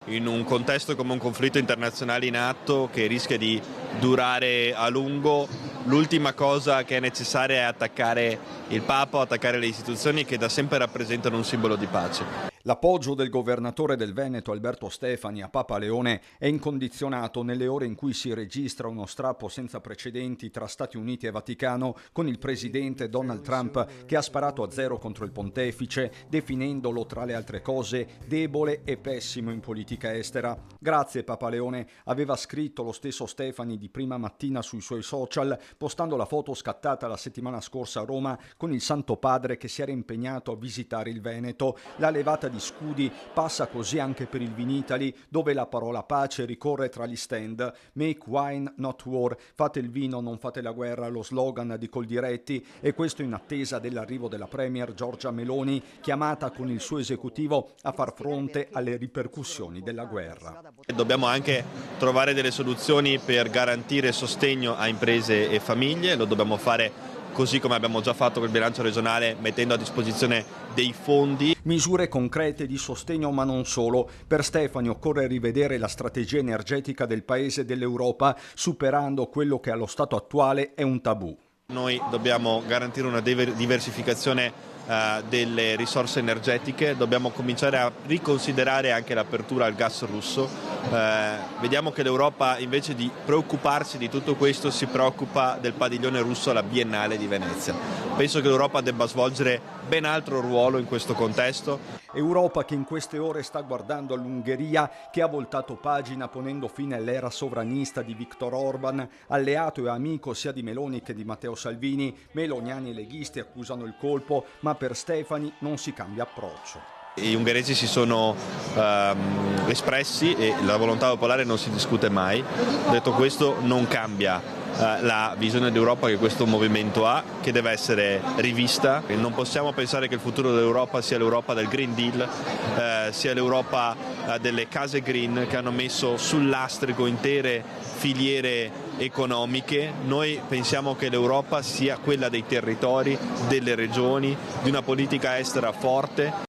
in un contesto come un conflitto internazionale in atto che rischia di durare a lungo, l'ultima cosa che è necessaria è attaccare il Papa, attaccare le istituzioni che da sempre rappresentano un simbolo di pace. L'appoggio del governatore del Veneto Alberto Stefani a Papa Leone è incondizionato nelle ore in cui si registra uno strappo senza precedenti tra Stati Uniti e Vaticano, con il presidente Donald Trump che ha sparato a zero contro il pontefice, definendolo tra le altre cose debole e pessimo in politica estera. Grazie Papa Leone, aveva scritto lo stesso Stefani di prima mattina sui suoi social, postando la foto scattata la settimana scorsa a Roma con il Santo Padre che si era impegnato a visitare il Veneto. La levata di scudi passa così anche per il Vinitaly, dove la parola pace ricorre tra gli stand. Make wine, not war. Fate il vino, non fate la guerra, lo slogan di Coldiretti, e questo in attesa dell'arrivo della premier Giorgia Meloni, chiamata con il suo esecutivo a far fronte alle ripercussioni della guerra. Dobbiamo anche trovare delle soluzioni per garantire sostegno a imprese e famiglie, lo dobbiamo fare così come abbiamo già fatto con il bilancio regionale, mettendo a disposizione dei fondi. Misure concrete di sostegno, ma non solo. Per Stefani occorre rivedere la strategia energetica del Paese e dell'Europa, superando quello che allo stato attuale è un tabù. Noi dobbiamo garantire una diversificazione delle risorse energetiche, dobbiamo cominciare a riconsiderare anche l'apertura al gas russo. Vediamo che l'Europa, invece di preoccuparsi di tutto questo, si preoccupa del padiglione russo alla Biennale di Venezia. Penso che l'Europa debba svolgere ben altro ruolo in questo contesto. Europa che in queste ore sta guardando all'Ungheria, che ha voltato pagina ponendo fine all'era sovranista di Viktor Orban, alleato e amico sia di Meloni che di Matteo Salvini. Meloniani e leghisti accusano il colpo, ma per Stefani non si cambia approccio. Gli ungheresi si sono espressi e la volontà popolare non si discute mai. Detto questo, non cambia la visione d'Europa che questo movimento ha, che deve essere rivista. Non possiamo pensare che il futuro dell'Europa sia l'Europa del Green Deal, sia l'Europa delle case green che hanno messo sul lastrico intere filiere economiche. Noi pensiamo che l'Europa sia quella dei territori, delle regioni, di una politica estera forte.